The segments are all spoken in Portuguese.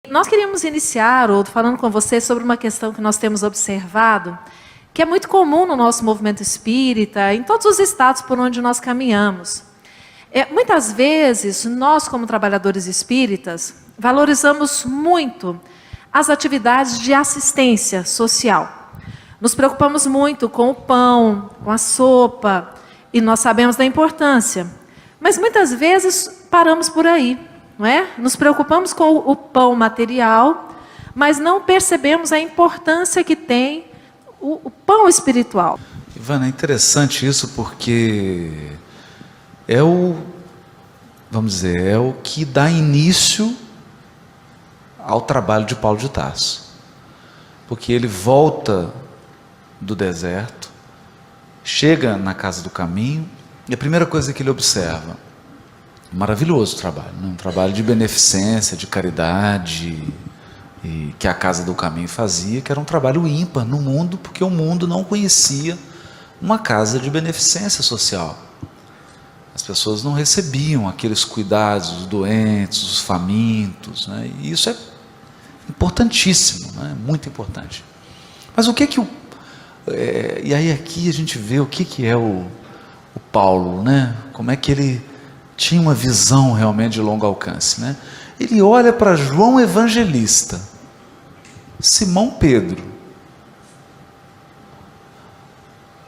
Nós queríamos iniciar, ou falando com você, sobre uma questão que nós temos observado, que é muito comum no nosso movimento espírita, em todos os estados por onde nós caminhamos. Muitas vezes, nós como trabalhadores espíritas, valorizamos muito as atividades de assistência social. Nos preocupamos muito com o pão, com a sopa, e nós sabemos da importância. Mas muitas vezes paramos por aí, não é? Nos preocupamos com o pão material, mas não percebemos a importância que tem o pão espiritual. Ivana, é interessante isso porque vamos dizer, é o que dá início ao trabalho de Paulo de Tarso. Porque ele volta do deserto, chega na casa do caminho, e a primeira coisa que ele observa, maravilhoso trabalho, né? Um trabalho de beneficência, de caridade, e que a Casa do Caminho fazia, que era um trabalho ímpar no mundo, porque o mundo não conhecia uma casa de beneficência social. As pessoas não recebiam aqueles cuidados dos doentes, dos famintos, né? E isso é importantíssimo, né? Muito importante. Mas o que que e aí aqui a gente vê o que é o Paulo, né? Como é que ele tinha uma visão realmente de longo alcance, né? Ele olha para João Evangelista, Simão Pedro,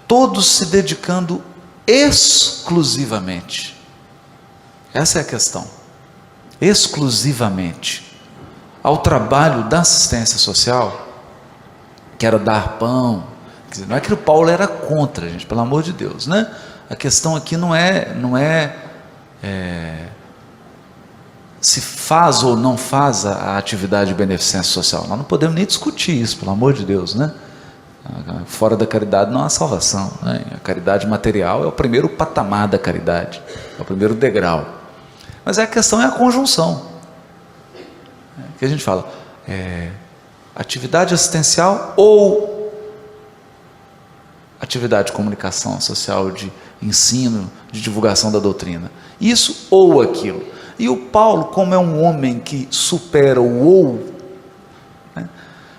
todos se dedicando exclusivamente, essa é a questão, exclusivamente, ao trabalho da assistência social, que era dar pão. Quer dizer, não é que o Paulo era contra, gente, pelo amor de Deus, né? A questão aqui não é se faz ou não faz a atividade de beneficência social. Nós não podemos nem discutir isso, pelo amor de Deus, né? Fora da caridade não há salvação, né? A caridade material é o primeiro patamar da caridade, é o primeiro degrau. Mas a questão é a conjunção, que a gente fala, atividade assistencial ou atividade de comunicação social, de ensino, de divulgação da doutrina. Isso ou aquilo. E o Paulo, como é um homem que supera o ou, né?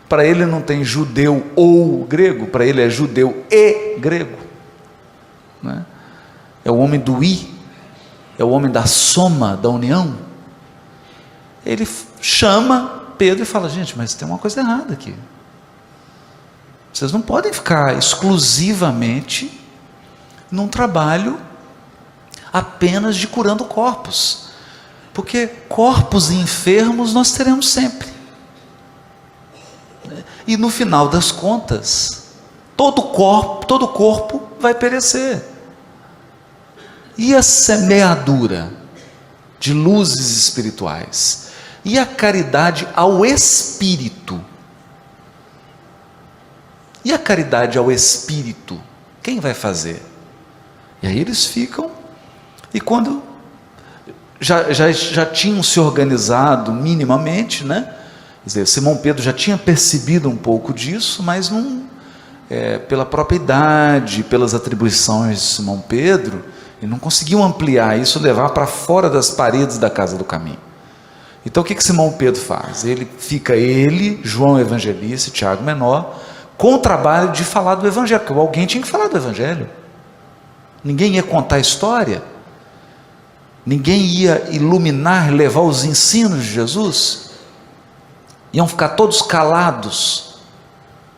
Para ele não tem judeu ou grego, para ele é judeu e grego, né? É o homem do i, é o homem da soma, da união. Ele chama Pedro e fala: gente, mas tem uma coisa errada aqui. Vocês não podem ficar exclusivamente num trabalho apenas de curando corpos, porque corpos enfermos nós teremos sempre, e no final das contas todo corpo vai perecer, e a semeadura de luzes espirituais e a caridade ao espírito, e a caridade ao espírito, quem vai fazer? E aí eles ficam, e quando já tinham se organizado minimamente, né? Quer dizer, Simão Pedro já tinha percebido um pouco disso, mas não, pela própria idade, pelas atribuições de Simão Pedro, ele não conseguiu ampliar isso, levar para fora das paredes da Casa do Caminho. Então o que Simão Pedro faz? João Evangelista e Tiago Menor, com o trabalho de falar do Evangelho, porque alguém tinha que falar do Evangelho. Ninguém ia contar a história, ninguém ia iluminar, levar os ensinos de Jesus, iam ficar todos calados,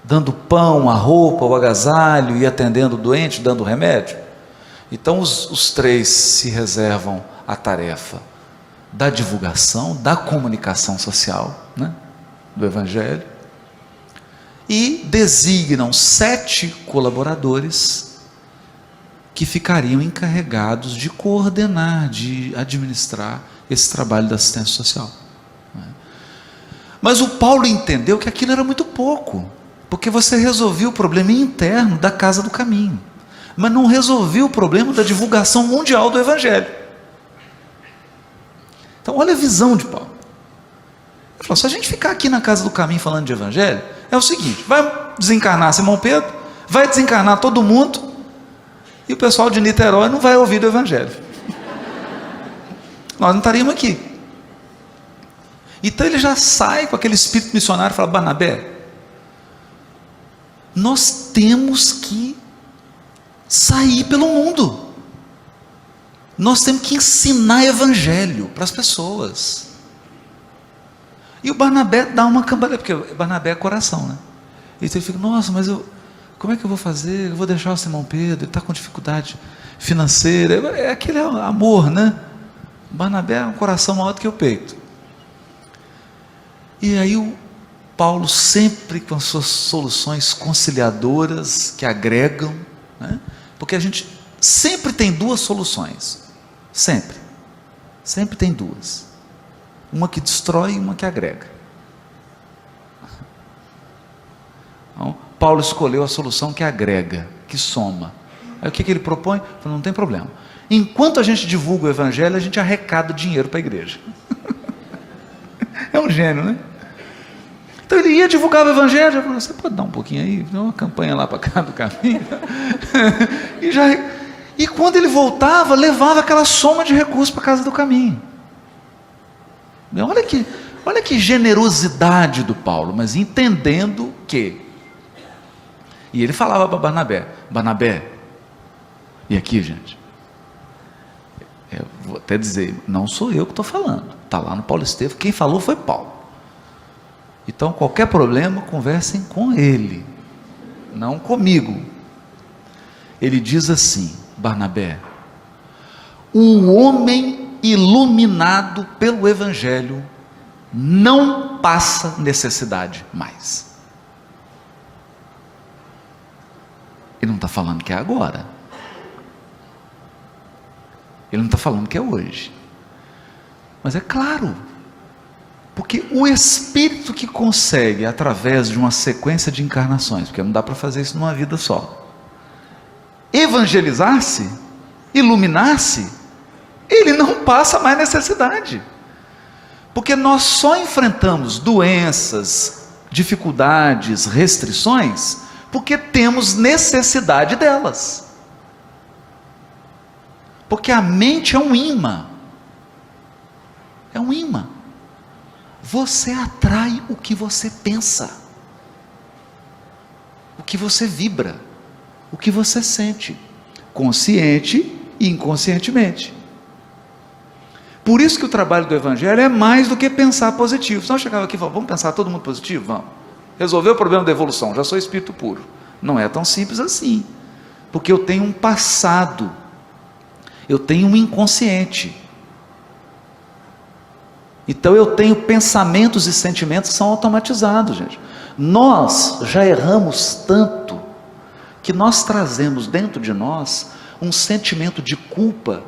dando pão, a roupa, o agasalho, e atendendo o doente, dando remédio. Então os três se reservam a tarefa da divulgação, da comunicação social, né, do Evangelho, e designam 7 colaboradores que ficariam encarregados de coordenar, de administrar esse trabalho da assistência social. Mas o Paulo entendeu que aquilo era muito pouco, porque você resolveu o problema interno da Casa do Caminho, mas não resolveu o problema da divulgação mundial do Evangelho. Então olha a visão de Paulo. Ele falou: se a gente ficar aqui na Casa do Caminho falando de Evangelho, é o seguinte, vai desencarnar Simão Pedro, vai desencarnar todo mundo, e o pessoal de Niterói não vai ouvir do Evangelho. Nós não estaríamos aqui. Então ele já sai com aquele espírito missionário e fala: Barnabé, nós temos que sair pelo mundo, nós temos que ensinar evangelho para as pessoas. E o Barnabé dá uma cambalhota, porque o Barnabé é coração, né? E então ele fica: nossa, mas como é que eu vou fazer? Eu vou deixar o Simão Pedro, ele está com dificuldade financeira. É aquele amor, né? O Barnabé é um coração maior do que o peito. E aí o Paulo, sempre com as suas soluções conciliadoras, que agregam, né? Porque a gente sempre tem duas soluções, sempre tem duas, uma que destrói e uma que agrega. Então, Paulo escolheu a solução que agrega, que soma. Aí o que ele propõe? Não tem problema, enquanto a gente divulga o evangelho, a gente arrecada dinheiro para a igreja. É um gênio, né? Então ele ia divulgar o evangelho. Falou: você pode dar um pouquinho aí, dá uma campanha lá para cá do caminho. E quando ele voltava, levava aquela soma de recursos para a casa do caminho. Olha que generosidade do Paulo, mas entendendo que. E ele falava para Barnabé, e aqui, gente, eu vou até dizer, não sou eu que estou falando, está lá no Paulo Estevam, quem falou foi Paulo. Então, qualquer problema, conversem com ele, não comigo. Ele diz assim: Barnabé, o homem iluminado pelo evangelho não passa necessidade mais. Ele não está falando que é agora, ele não está falando que é hoje, mas é claro, porque o espírito que consegue, através de uma sequência de encarnações, porque não dá para fazer isso numa vida só, evangelizar-se, iluminar-se, ele não passa mais necessidade, porque nós só enfrentamos doenças, dificuldades, restrições, porque temos necessidade delas, porque a mente é um imã, você atrai o que você pensa, o que você vibra, o que você sente, consciente e inconscientemente. Por isso que o trabalho do evangelho é mais do que pensar positivo. Se nós chegávamos aqui e falávamos: vamos pensar todo mundo positivo? Vamos. Resolver o problema da evolução, já sou espírito puro. Não é tão simples assim, porque eu tenho um passado, eu tenho um inconsciente. Então eu tenho pensamentos e sentimentos que são automatizados, gente. Nós já erramos tanto, que nós trazemos dentro de nós um sentimento de culpa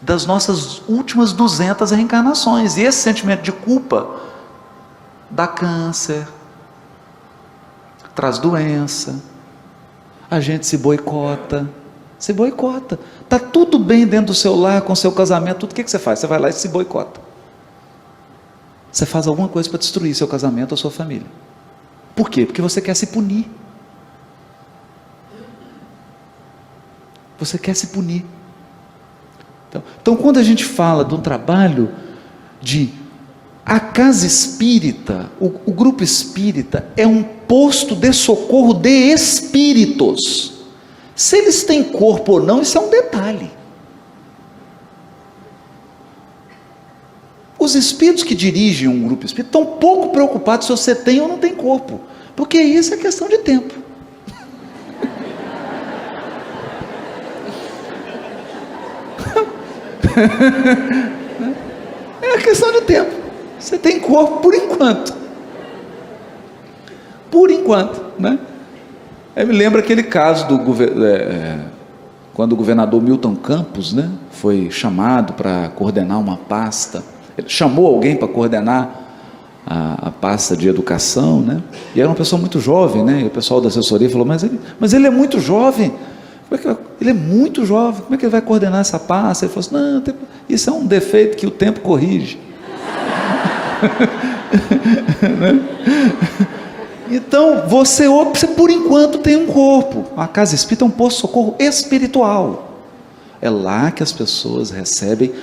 das nossas últimas 200 reencarnações, e esse sentimento de culpa dá câncer, traz doença, a gente se boicota, está tudo bem dentro do seu lar, com o seu casamento, tudo. O que você faz? Você vai lá e se boicota, você faz alguma coisa para destruir seu casamento ou sua família. Por quê? Porque você quer se punir, então quando a gente fala de um trabalho de a casa espírita, o grupo espírita é um posto de socorro de espíritos. Se eles têm corpo ou não, isso é um detalhe. Os espíritos que dirigem um grupo espírita estão pouco preocupados se você tem ou não tem corpo, porque isso é questão de tempo. É questão de tempo. Você tem corpo por enquanto, né? Me lembra aquele caso quando o governador Milton Campos, né, foi chamado para coordenar uma pasta. Ele chamou alguém para coordenar a pasta de educação, né? E era uma pessoa muito jovem, né? E o pessoal da assessoria falou: mas ele é muito jovem. Ele é muito jovem, como é que ele vai coordenar essa pasta? Ele falou assim: não, isso é um defeito que o tempo corrige. Então você por enquanto tem um corpo. A casa espírita é um posto de socorro espiritual, é lá que as pessoas recebem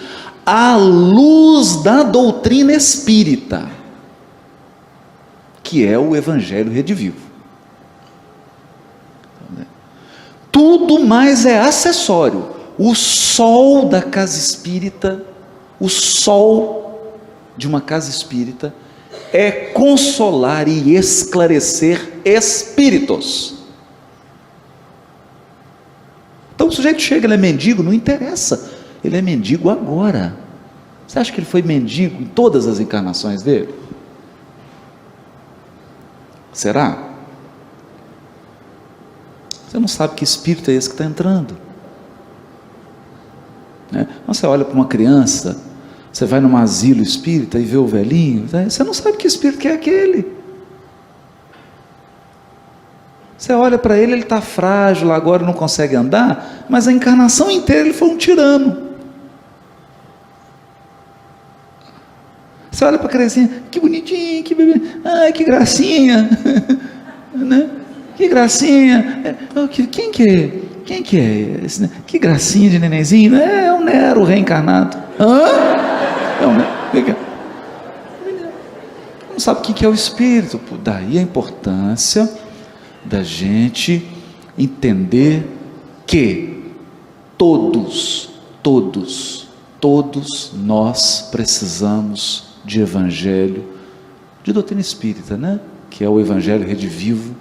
a luz da doutrina espírita. que é o Evangelho redivivo. Tudo mais é acessório. O sol da casa espírita, o sol de uma casa espírita, é consolar e esclarecer espíritos. Então o sujeito chega, ele é mendigo, não interessa, ele é mendigo agora. Você acha que ele foi mendigo em todas as encarnações dele? Será? Você não sabe que espírito é esse que está entrando, né? Você olha para uma criança, você vai num asilo espírita e vê o velhinho, você não sabe que espírito que é aquele. Você olha para ele, ele está frágil, agora não consegue andar, mas a encarnação inteira ele foi um tirano. Você olha para a criancinha, que bonitinho, que bebê, ai que gracinha, né? Que gracinha, quem que é esse, né? Que gracinha de nenenzinho, é o Nero reencarnado. É o Nero. Não sabe o que é o espírito. Daí a importância da gente entender que todos nós precisamos de evangelho, de doutrina espírita, né? Que é o evangelho redivivo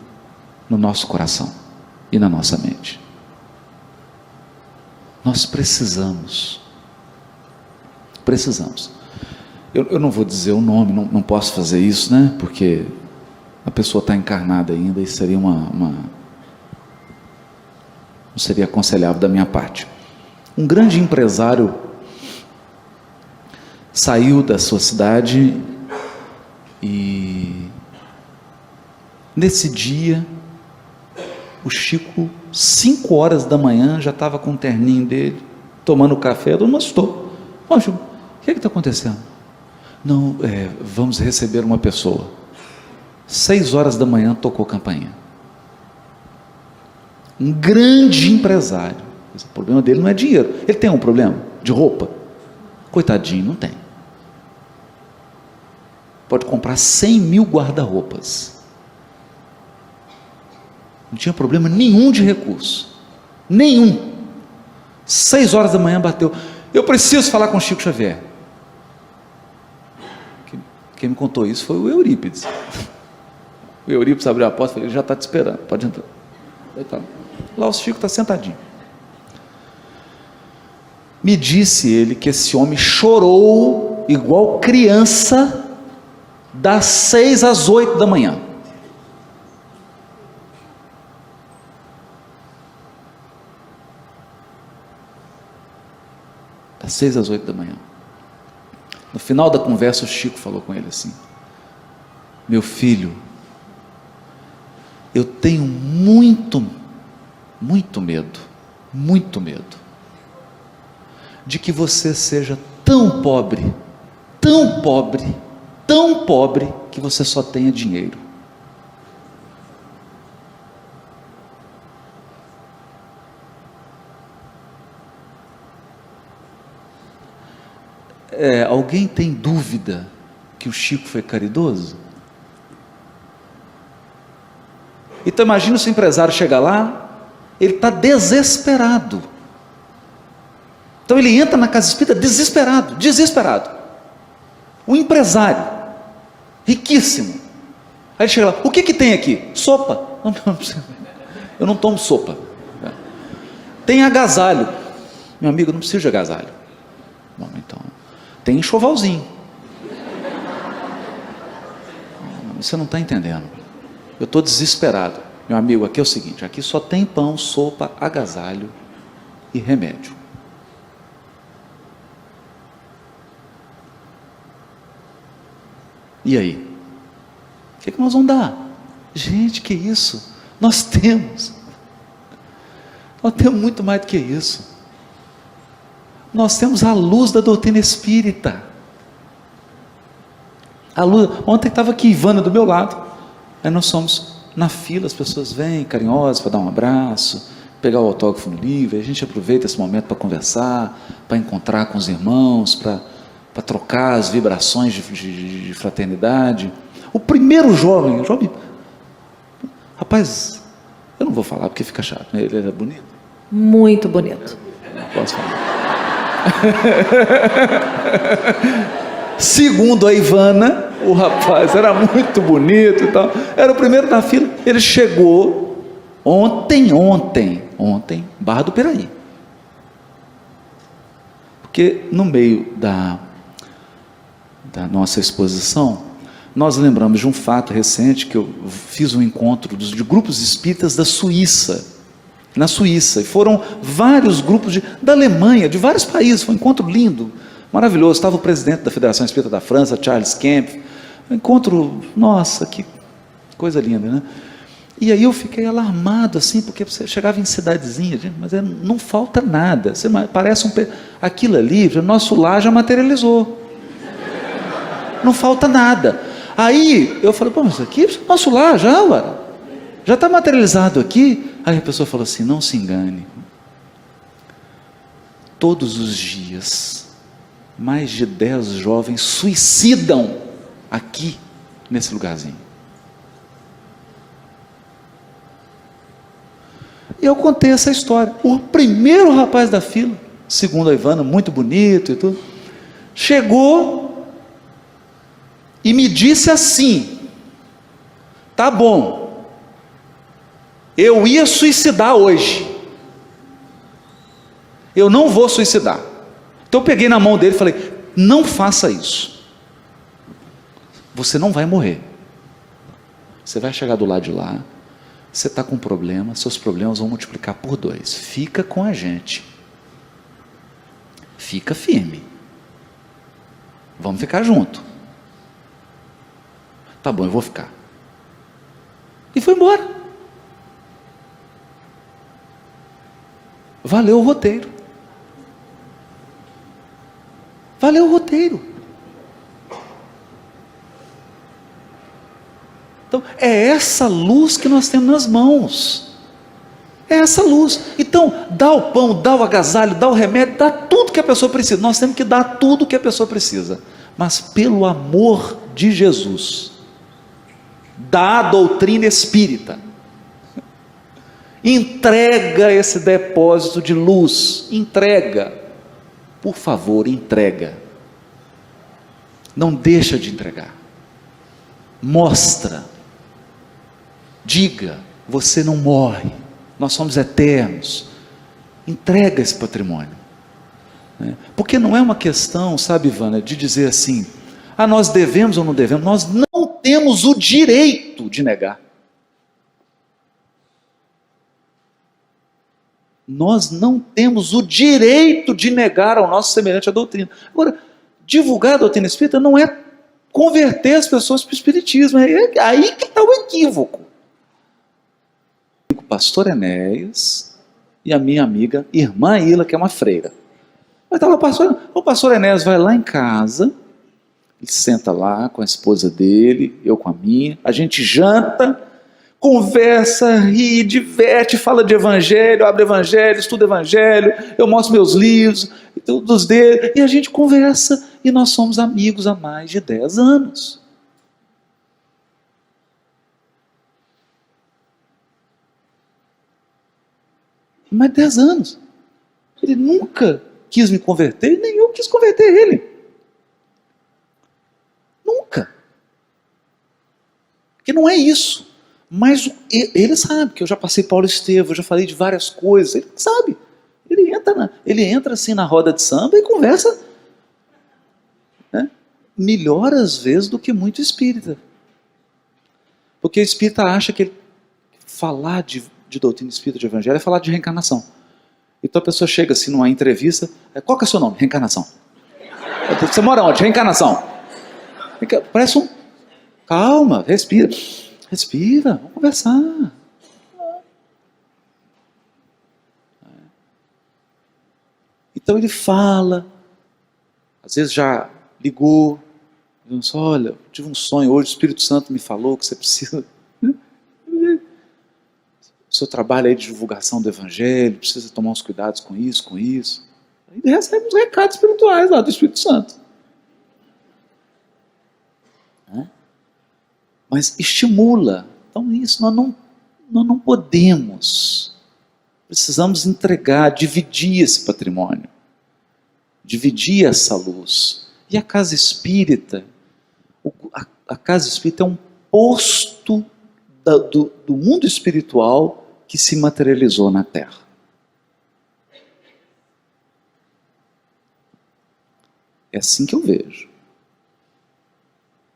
no nosso coração e na nossa mente. Nós precisamos. Eu não vou dizer o nome, não posso fazer isso, né? Porque a pessoa está encarnada ainda e seria não seria aconselhável da minha parte. Um grande empresário saiu da sua cidade e nesse dia o Chico, 5 horas da manhã, já estava com o terninho dele, tomando café. Eu não estou. Ó, Chico, o que está acontecendo? Não, vamos receber uma pessoa. 6 horas da manhã tocou campainha. Um grande empresário. O problema dele não é dinheiro. Ele tem um problema de roupa? Coitadinho, não tem. Pode comprar 100 mil guarda-roupas. Não tinha problema nenhum de recurso. Nenhum. 6 horas da manhã bateu. Eu preciso falar com Chico Xavier. Quem me contou isso foi o Eurípides. O Eurípides abriu a porta e falou: ele já está te esperando, pode entrar. Lá o Chico está sentadinho. Me disse ele que esse homem chorou igual criança das 6 às 8 da manhã. Das 6 às 8 da manhã. No final da conversa, o Chico falou com ele assim: meu filho, eu tenho muito medo de que você seja tão pobre, que você só tenha dinheiro. Alguém tem dúvida que o Chico foi caridoso? Então imagina se o empresário chegar lá, ele está desesperado. Então ele entra na casa espírita desesperado. O empresário, riquíssimo. Aí ele chega lá: o que tem aqui? Sopa. Eu não tomo sopa. Tem agasalho. Meu amigo, eu não preciso de agasalho. Bom, então, tem enxovalzinho. Você não está entendendo. Eu estou desesperado. Meu amigo, aqui é o seguinte: aqui só tem pão, sopa, agasalho e remédio. E aí? O que nós vamos dar? Gente, que isso? Nós temos muito mais do que isso. Nós temos a luz da doutrina espírita. A luz. Ontem estava aqui Ivana do meu lado. Aí nós somos na fila, as pessoas vêm carinhosas para dar um abraço, pegar o autógrafo no livro. A gente aproveita esse momento para conversar, para encontrar com os irmãos, para trocar as vibrações de fraternidade. O primeiro jovem, rapaz, eu não vou falar porque fica chato, né? Ele era bonito. Muito bonito. Não posso falar. Segundo a Ivana, o rapaz era muito bonito e tal. Era o primeiro da fila. Ele chegou ontem, Barra do Piraí. Porque no meio da nossa exposição, nós lembramos de um fato recente, que eu fiz um encontro de grupos espíritas da Suíça, na Suíça, e foram vários grupos da Alemanha, de vários países. Foi um encontro lindo, maravilhoso. Estava o presidente da Federação Espírita da França, Charles Kemp. Um encontro, nossa, que coisa linda, né? E aí eu fiquei alarmado, assim, porque você chegava em cidadezinha, mas não falta nada. Você parece aquilo ali, nosso lar já materializou. Não falta nada. Aí eu falei, pô, mas aqui, nosso lar já está materializado aqui. Aí a pessoa falou assim, não se engane. Todos os dias, mais de 10 jovens suicidam aqui, nesse lugarzinho. E eu contei essa história. O primeiro rapaz da fila, segundo a Ivana, muito bonito e tudo, chegou e me disse assim, tá bom, eu ia suicidar hoje, eu não vou suicidar. Então eu peguei na mão dele e falei, não faça isso, você não vai morrer, você vai chegar do lado de lá, você está com um problema, seus problemas vão multiplicar por 2, fica com a gente, fica firme, vamos ficar junto. Tá bom, eu vou ficar. E foi embora. Valeu o roteiro. Valeu o roteiro. Então, é essa luz que nós temos nas mãos. É essa luz. Então, dá o pão, dá o agasalho, dá o remédio, dá tudo que a pessoa precisa. Nós temos que dar tudo que a pessoa precisa. Mas pelo amor de Jesus, dá a doutrina espírita. Entrega esse depósito de luz. Entrega. Por favor, entrega. Não deixa de entregar. Mostra. Diga, você não morre. Nós somos eternos. Entrega esse patrimônio. Porque não é uma questão, sabe, Ivana, de dizer assim, nós devemos ou não devemos. Nós não temos o direito de negar. Nós não temos o direito de negar ao nosso semelhante a doutrina. Agora, divulgar a doutrina espírita não é converter as pessoas para o espiritismo. É aí que está o equívoco. O pastor Enéas e a minha amiga, irmã Ila, que é uma freira. Mas estava o pastor Enéas vai lá em casa, ele senta lá com a esposa dele, eu com a minha, a gente janta, conversa, ri, diverte, fala de evangelho, abre evangelho, estuda evangelho, eu mostro meus livros, dos dedos, e a gente conversa, e nós somos amigos há mais de 10 anos. Mais de 10 anos. Ele nunca quis me converter, nem eu quis converter ele. Nunca. Porque não é isso. Mas ele sabe que eu já passei Paulo Estevam, eu já falei de várias coisas, ele sabe. Ele entra assim na roda de samba e conversa, né, melhor às vezes do que muito espírita. Porque o espírita acha que falar de doutrina espírita, de evangelho, é falar de reencarnação. Então a pessoa chega assim numa entrevista, qual que é o seu nome? Reencarnação. Você mora onde? Reencarnação. Parece um... Calma, respira. Respira, vamos conversar. Então ele fala, às vezes já ligou, disse, olha, tive um sonho hoje, o Espírito Santo me falou que você precisa... O seu trabalho aí de divulgação do Evangelho, precisa tomar uns cuidados com isso, com isso. Aí recebe uns recados espirituais lá do Espírito Santo. mas estimula. Então isso nós não podemos. Precisamos entregar, dividir esse patrimônio, dividir essa luz. E a casa espírita, a casa espírita é um posto do mundo espiritual que se materializou na Terra. É assim que eu vejo.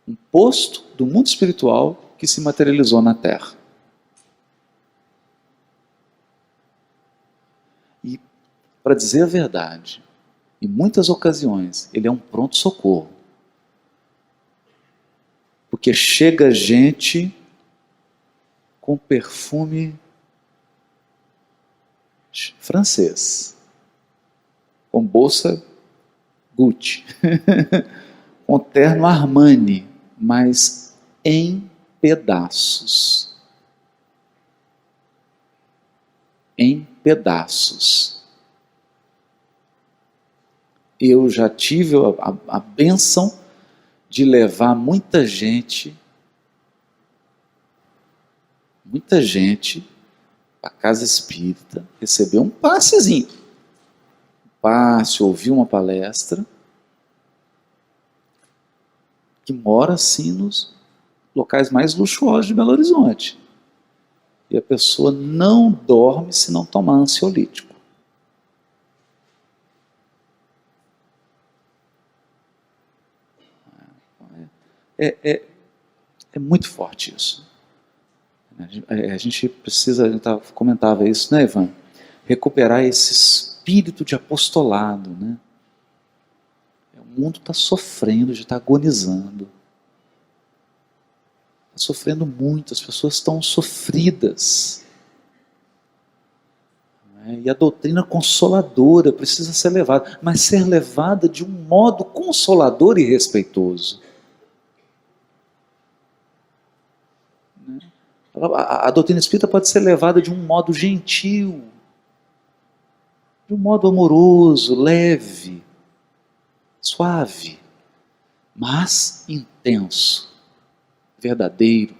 Um posto do mundo espiritual que se materializou na Terra. E, para dizer a verdade, em muitas ocasiões, ele é um pronto-socorro. Porque chega gente com perfume francês, com bolsa Gucci, com terno Armani, mas em pedaços. Em pedaços. Eu já tive a bênção de levar muita gente para a casa espírita, receber um passezinho. Passe, ouvir uma palestra, que mora assim nos locais mais luxuosos de Belo Horizonte. E a pessoa não dorme se não tomar ansiolítico. É muito forte isso. A gente precisa, a gente comentava isso, né, Ivan? Recuperar esse espírito de apostolado, né? O mundo está sofrendo, já está agonizando. Está sofrendo muito, as pessoas estão sofridas. E a doutrina consoladora precisa ser levada, mas ser levada de um modo consolador e respeitoso. A doutrina espírita pode ser levada de um modo gentil, de um modo amoroso, leve, suave, mas intenso, verdadeiro.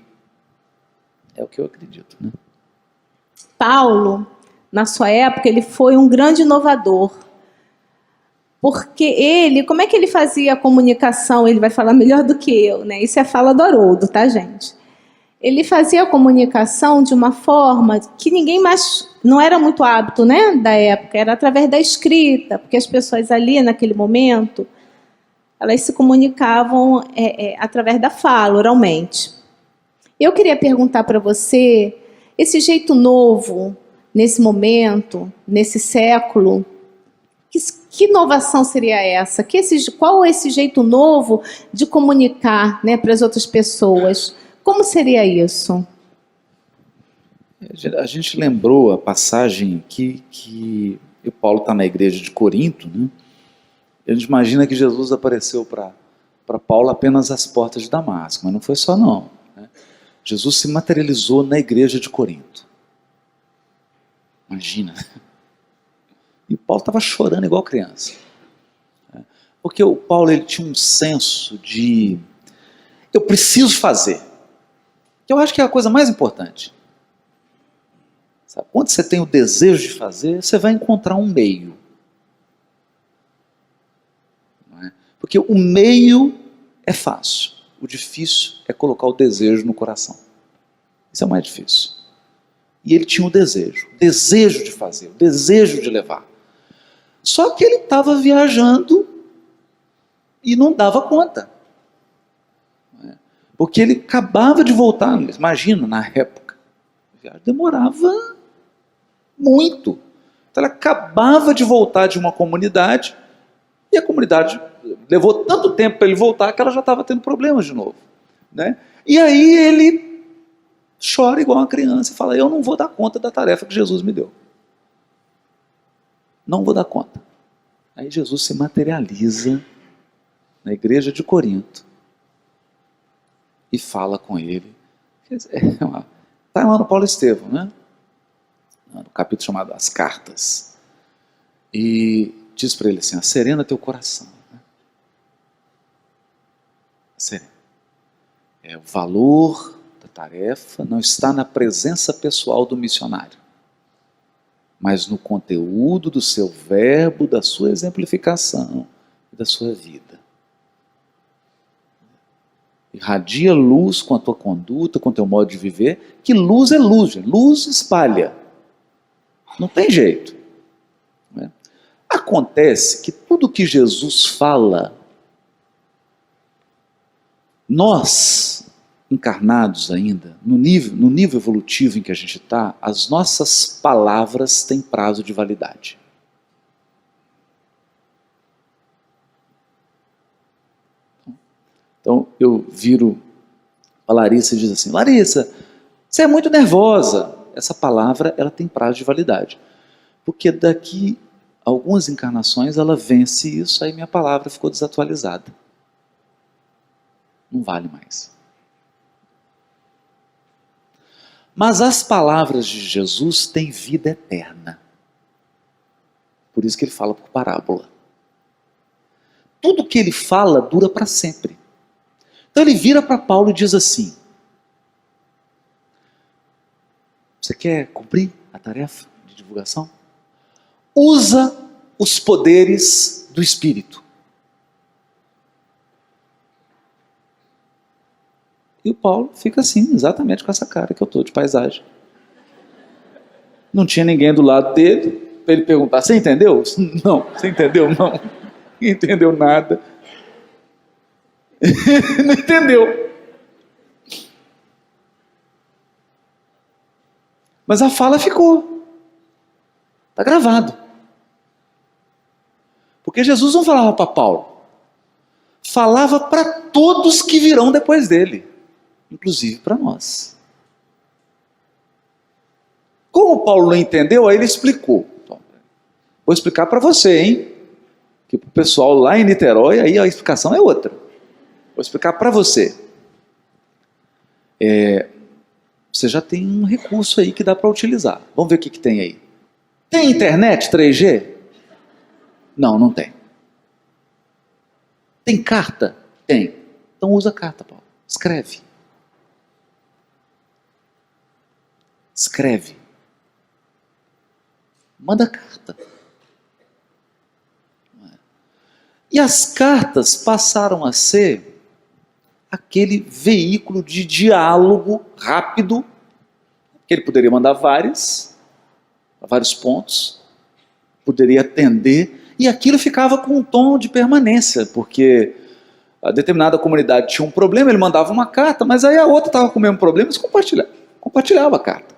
É o que eu acredito, né? Paulo, na sua época, ele foi um grande inovador. Porque ele, como é que ele fazia a comunicação? Ele vai falar melhor do que eu, né? Isso é fala do Haroldo, tá, gente? Ele fazia a comunicação de uma forma que ninguém mais, não era muito hábito, né, da época, era através da escrita, porque as pessoas ali, naquele momento, elas se comunicavam através da fala, oralmente. Eu queria perguntar para você, esse jeito novo, nesse momento, nesse século, que inovação seria essa? Qual é esse jeito novo de comunicar, né, para as outras pessoas? Como seria isso? A gente lembrou a passagem que o Paulo está na igreja de Corinto, né? A gente imagina que Jesus apareceu para Paulo apenas às portas de Damasco, mas não foi só não, né? Jesus se materializou na igreja de Corinto. Imagina. E Paulo estava chorando igual criança. Porque o Paulo ele tinha um senso de eu preciso fazer. Que eu acho que é a coisa mais importante. Sabe? Quando você tem o desejo de fazer, você vai encontrar um meio. Não é? Porque o meio é fácil. O difícil é colocar o desejo no coração. Isso é o mais difícil. E ele tinha o desejo de fazer, o desejo de levar. Só que ele estava viajando e não dava conta. Porque ele acabava de voltar, imagina, na época, a viagem demorava muito. Então ele acabava de voltar de uma comunidade, e a comunidade levou tanto tempo para ele voltar que ela já estava tendo problemas de novo, né? E aí ele chora igual uma criança e fala, eu não vou dar conta da tarefa que Jesus me deu. Não vou dar conta. Aí Jesus se materializa na igreja de Corinto, e fala com ele. Está lá no Paulo Estevão, né? No capítulo chamado As Cartas. E diz para ele assim, serena teu coração. Né? Serena. O valor da tarefa não está na presença pessoal do missionário, mas no conteúdo do seu verbo, da sua exemplificação e da sua vida. Irradia luz com a tua conduta, com o teu modo de viver, que luz é luz, gente. Luz espalha. Não tem jeito. Né? Acontece que tudo que Jesus fala, nós, encarnados ainda, no nível evolutivo em que a gente está, as nossas palavras têm prazo de validade. Então eu viro a Larissa e diz assim: Larissa, você é muito nervosa. Essa palavra, ela tem prazo de validade. Porque daqui a algumas encarnações ela vence isso, aí minha palavra ficou desatualizada. Não vale mais. Mas as palavras de Jesus têm vida eterna. Por isso que ele fala por parábola. Tudo que ele fala dura para sempre. Então ele vira para Paulo e diz assim: você quer cumprir a tarefa de divulgação? Usa os poderes do Espírito. E o Paulo fica assim, exatamente com essa cara que eu estou, de paisagem. Não tinha ninguém do lado dele, para ele perguntar: você entendeu? Não, você entendeu? Não. Não entendeu nada. Não entendeu. Mas a fala ficou. Está gravado. Porque Jesus não falava para Paulo. Falava para todos que virão depois dele. Inclusive para nós. Como Paulo não entendeu, aí ele explicou. Então, vou explicar para você, hein? Que para o pessoal lá em Niterói, aí a explicação é outra. Vou explicar para você. Você já tem um recurso aí que dá para utilizar. Vamos ver o que tem aí. Tem internet 3G? Não, não tem. Tem carta? Tem. Então usa carta, Paulo. Escreve. Escreve. Manda carta. E as cartas passaram a ser aquele veículo de diálogo rápido, que ele poderia mandar vários pontos, poderia atender, e aquilo ficava com um tom de permanência, porque a determinada comunidade tinha um problema, ele mandava uma carta, mas aí a outra estava com o mesmo problema, eles compartilhava a carta.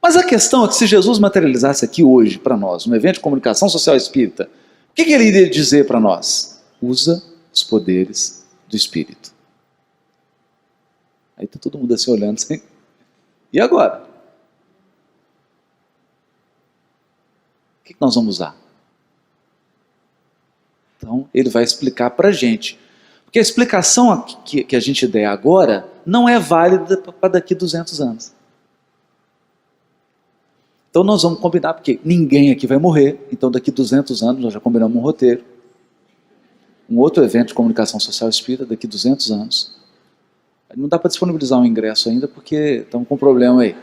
Mas a questão é que se Jesus materializasse aqui hoje para nós, no evento de comunicação social espírita, o que ele iria dizer para nós? Usa os poderes do Espírito. Aí está todo mundo assim olhando assim. E agora? O que nós vamos usar? Então ele vai explicar para a gente. Porque a explicação que a gente der agora não é válida para daqui 200 anos. Então nós vamos combinar, porque ninguém aqui vai morrer, então daqui 200 anos nós já combinamos um roteiro. Um outro evento de comunicação social espírita daqui 200 anos. Não dá para disponibilizar um ingresso ainda, porque estamos com um problema aí.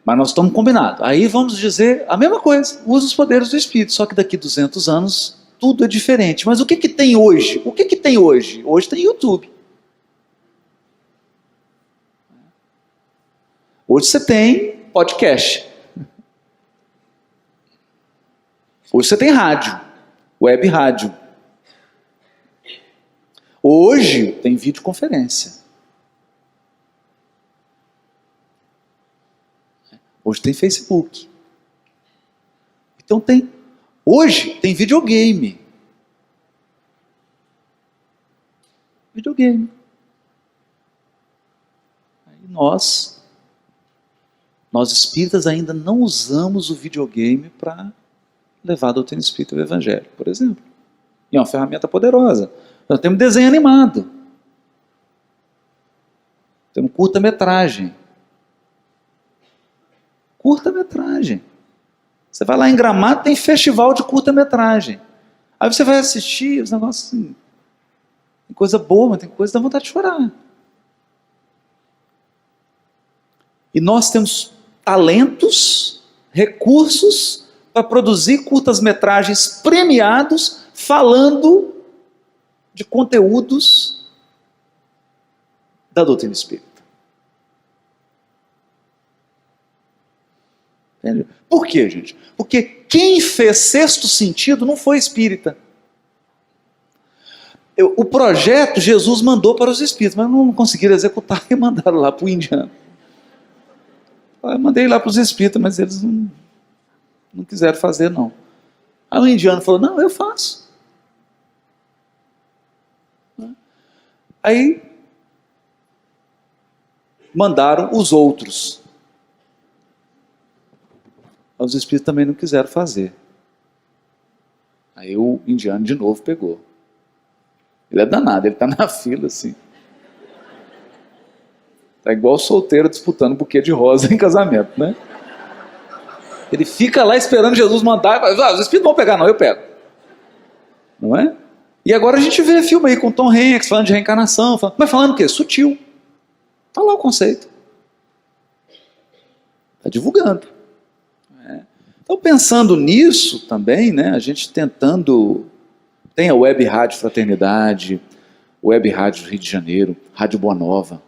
Mas nós estamos combinados. Aí vamos dizer a mesma coisa, usa os poderes do Espírito, só que daqui 200 anos tudo é diferente. Mas o que tem hoje? O que tem hoje? Hoje tem YouTube. Hoje você tem podcast. Hoje você tem rádio, web rádio. Hoje tem videoconferência. Hoje tem Facebook. Então hoje tem videogame. Videogame. Aí nós espíritas ainda não usamos o videogame para levar a doutrina espírita do Evangelho, por exemplo. E é uma ferramenta poderosa. Nós temos desenho animado. Temos curta-metragem. Curta-metragem. Você vai lá em Gramado, tem festival de curta-metragem. Aí você vai assistir os negócios assim. Tem coisa boa, mas tem coisa que dá vontade de chorar. E nós temos talentos, recursos para produzir curtas-metragens premiados falando de conteúdos da doutrina espírita. Entendeu? Por quê, gente? Porque quem fez Sexto Sentido não foi espírita. O projeto Jesus mandou para os espíritas, mas não conseguiram executar e mandaram lá para o indiano. Eu mandei lá para os espíritas, mas eles não quiseram fazer, não. Aí o indiano falou, não, eu faço. Aí mandaram os outros. Os espíritos também não quiseram fazer. Aí o indiano de novo pegou. Ele é danado, ele está na fila assim. Está igual solteiro disputando buquê de rosa em casamento, né? Ele fica lá esperando Jesus mandar e fala, os espíritos vão pegar, não, eu pego. Não é? E agora a gente vê filme aí com Tom Hanks falando de reencarnação, mas falando o quê? Sutil. Está lá o conceito. Está divulgando. Então, pensando nisso também, né, a gente tentando... Tem a Web Rádio Fraternidade, Web Rádio Rio de Janeiro, Rádio Boa Nova,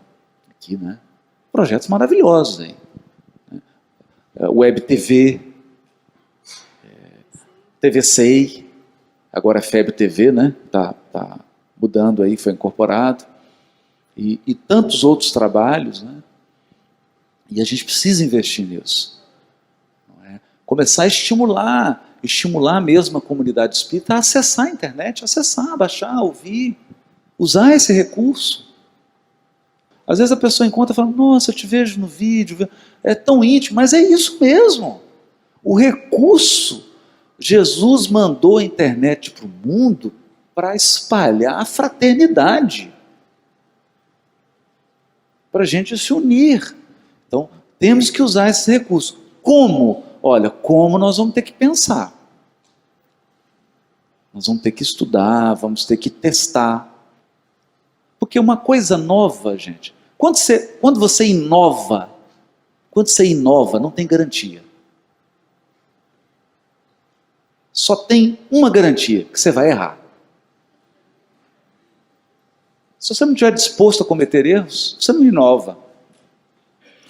aqui, né? Projetos maravilhosos aí. Web TV, TV SEI, agora é FEB TV, né? Tá mudando aí, foi incorporado. E tantos outros trabalhos, né? E a gente precisa investir nisso. Começar a estimular mesmo a comunidade espírita a acessar a internet, acessar, baixar, ouvir, usar esse recurso. Às vezes a pessoa encontra e fala, nossa, eu te vejo no vídeo, é tão íntimo, mas é isso mesmo. O recurso, Jesus mandou a internet para o mundo para espalhar a fraternidade, para a gente se unir. Então, temos que usar esse recurso. Como? Olha, como nós vamos ter que pensar. Nós vamos ter que estudar, vamos ter que testar. Porque uma coisa nova, gente, quando você inova, não tem garantia. Só tem uma garantia, que você vai errar. Se você não estiver disposto a cometer erros, você não inova.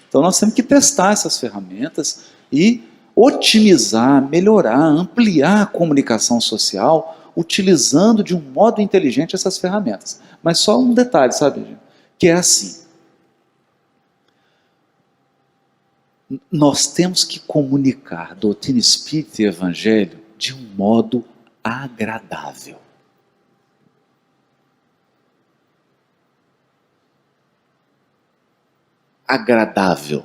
Então nós temos que testar essas ferramentas e otimizar, melhorar, ampliar a comunicação social, utilizando de um modo inteligente essas ferramentas. Mas só um detalhe, sabe, que é assim. Nós temos que comunicar doutrina espírita e evangelho de um modo agradável. Agradável.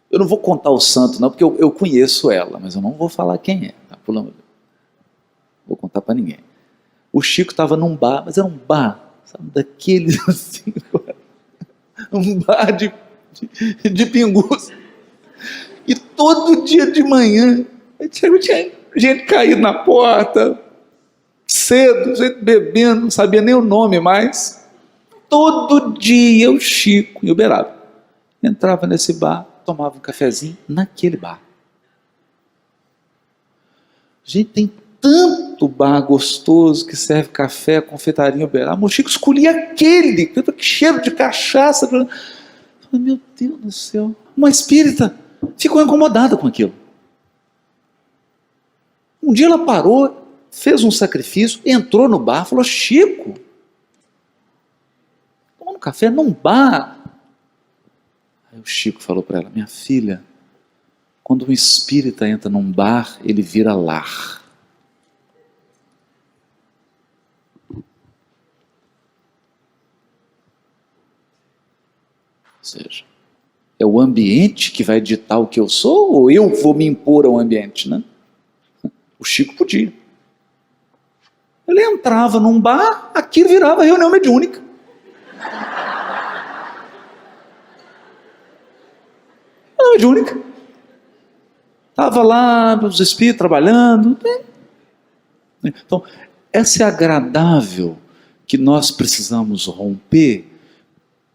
Eu não vou contar o santo, não, porque eu conheço ela, mas eu não vou falar quem é. Tá? Vou contar para ninguém. O Chico estava num bar, mas era um bar, sabe, daqueles assim, um bar de pingus. E todo dia de manhã, tinha gente caído na porta, cedo, gente bebendo, não sabia nem o nome mais. Todo dia o Chico e o Beraba entrava nesse bar, tomava um cafezinho naquele bar. Gente, tem tanto bar gostoso que serve café, confeitaria, Uberaba. O Chico escolhia aquele, que cheiro de cachaça. Meu Deus do céu. Uma espírita ficou incomodada com aquilo. Um dia ela parou, fez um sacrifício, entrou no bar, falou, Chico, tomando café num bar. Aí o Chico falou para ela, minha filha, quando um espírita entra num bar, ele vira lar. Ou seja, é o ambiente que vai ditar o que eu sou, ou eu vou me impor ao ambiente, né? O Chico podia. Ele entrava num bar, aquilo virava reunião mediúnica. Reunião mediúnica. Estava lá, os espíritos trabalhando. Então, essa é agradável que nós precisamos romper.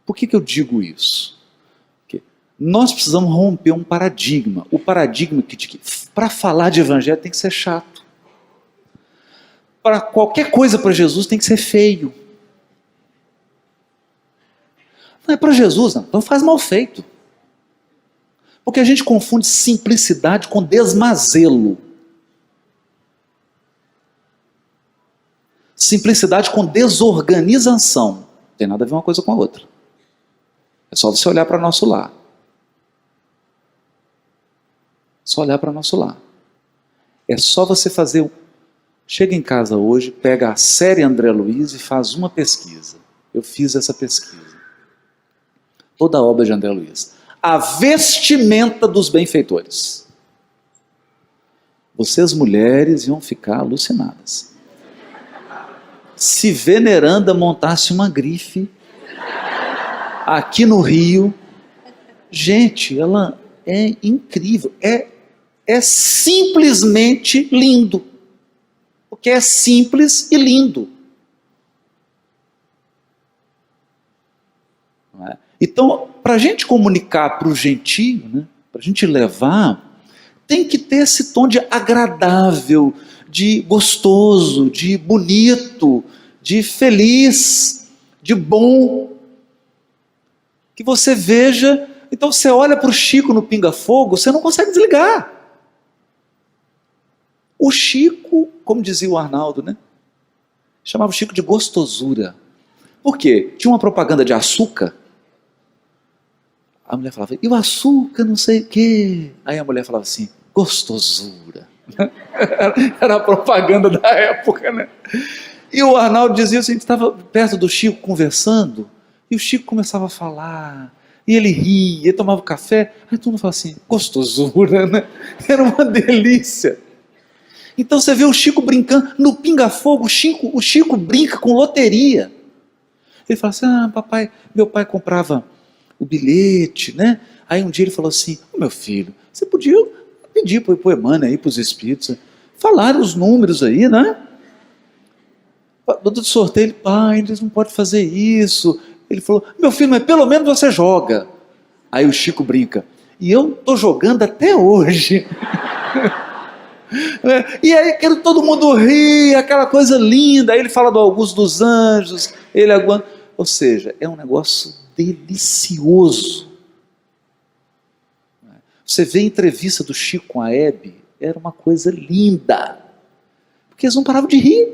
Por que eu digo isso? Porque nós precisamos romper um paradigma. O paradigma que para falar de evangelho tem que ser chato. Para qualquer coisa para Jesus tem que ser feio. Não é para Jesus, não. Então faz mal feito. Porque a gente confunde simplicidade com desmazelo. Simplicidade com desorganização. Não tem nada a ver uma coisa com a outra. É só você olhar para nosso lar. Só olhar para nosso lar. É só você fazer... Chega em casa hoje, pega a série André Luiz e faz uma pesquisa. Eu fiz essa pesquisa. Toda a obra de André Luiz. A vestimenta dos benfeitores. Vocês mulheres iam ficar alucinadas. Se Veneranda montasse uma grife aqui no Rio, gente, ela é incrível, é simplesmente lindo, porque é simples e lindo. Não é? Então, para a gente comunicar para o gentio, né, para a gente levar, tem que ter esse tom de agradável, de gostoso, de bonito, de feliz, de bom. Que você veja, então você olha para o Chico no Pinga Fogo, você não consegue desligar. O Chico, como dizia o Arnaldo, né? Chamava o Chico de gostosura. Por quê? Tinha uma propaganda de açúcar. A mulher falava, e o açúcar não sei o quê. Aí a mulher falava assim, gostosura. Era a propaganda da época, né? E o Arnaldo dizia assim, a gente estava perto do Chico conversando, e o Chico começava a falar, e ele ria, ele tomava café, aí todo mundo falava assim, gostosura, né? Era uma delícia. Então você vê o Chico brincando, no Pinga Fogo, o Chico brinca com loteria. Ele fala assim, papai, meu pai comprava o bilhete, né? Aí um dia ele falou assim, meu filho, você podia pedir para o Emmanuel aí, para os espíritos, falar os números aí, né? Do sorteio, pai, eles não podem fazer isso. Ele falou, meu filho, mas pelo menos você joga. Aí o Chico brinca, e eu estou jogando até hoje. E aí quero todo mundo rir, aquela coisa linda. Aí ele fala do Augusto dos Anjos, ele aguenta. Ou seja, é um negócio delicioso. Você vê a entrevista do Chico com a Hebe, era uma coisa linda, porque eles não paravam de rir.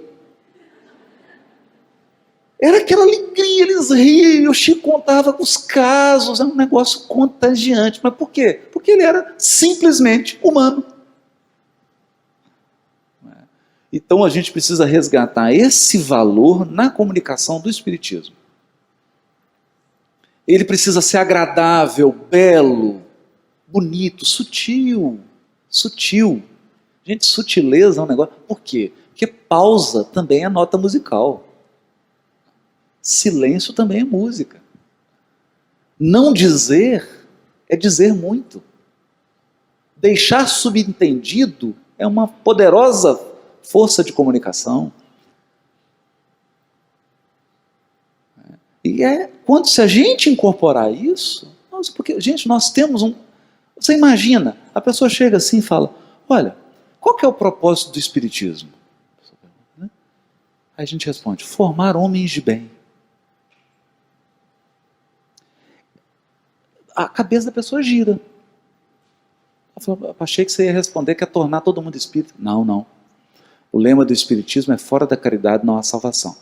Era aquela alegria, eles riam, o Chico contava os casos, era um negócio contagiante. Mas por quê? Porque ele era simplesmente humano. Então a gente precisa resgatar esse valor na comunicação do Espiritismo. Ele precisa ser agradável, belo, bonito, sutil. Sutil. Gente, sutileza é um negócio... Por quê? Porque pausa também é nota musical. Silêncio também é música. Não dizer é dizer muito. Deixar subentendido é uma poderosa força de comunicação. E quando se a gente incorporar isso, porque, gente, nós temos um... Você imagina, a pessoa chega assim e fala, olha, qual que é o propósito do Espiritismo? Aí a gente responde, formar homens de bem. A cabeça da pessoa gira. Ela falou, achei que você ia responder que é tornar todo mundo espírita. Não, não. O lema do Espiritismo é fora da caridade não há salvação.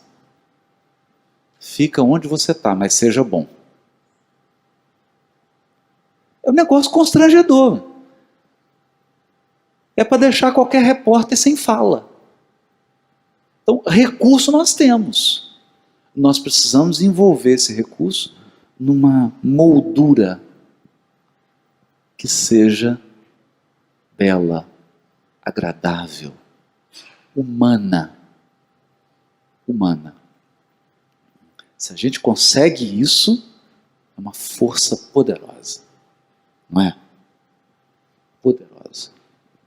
Fica onde você está, mas seja bom. É um negócio constrangedor. É para deixar qualquer repórter sem fala. Então, recurso nós temos. Nós precisamos envolver esse recurso numa moldura que seja bela, agradável, humana. Humana. Se a gente consegue isso, é uma força poderosa. Não é? Poderosa.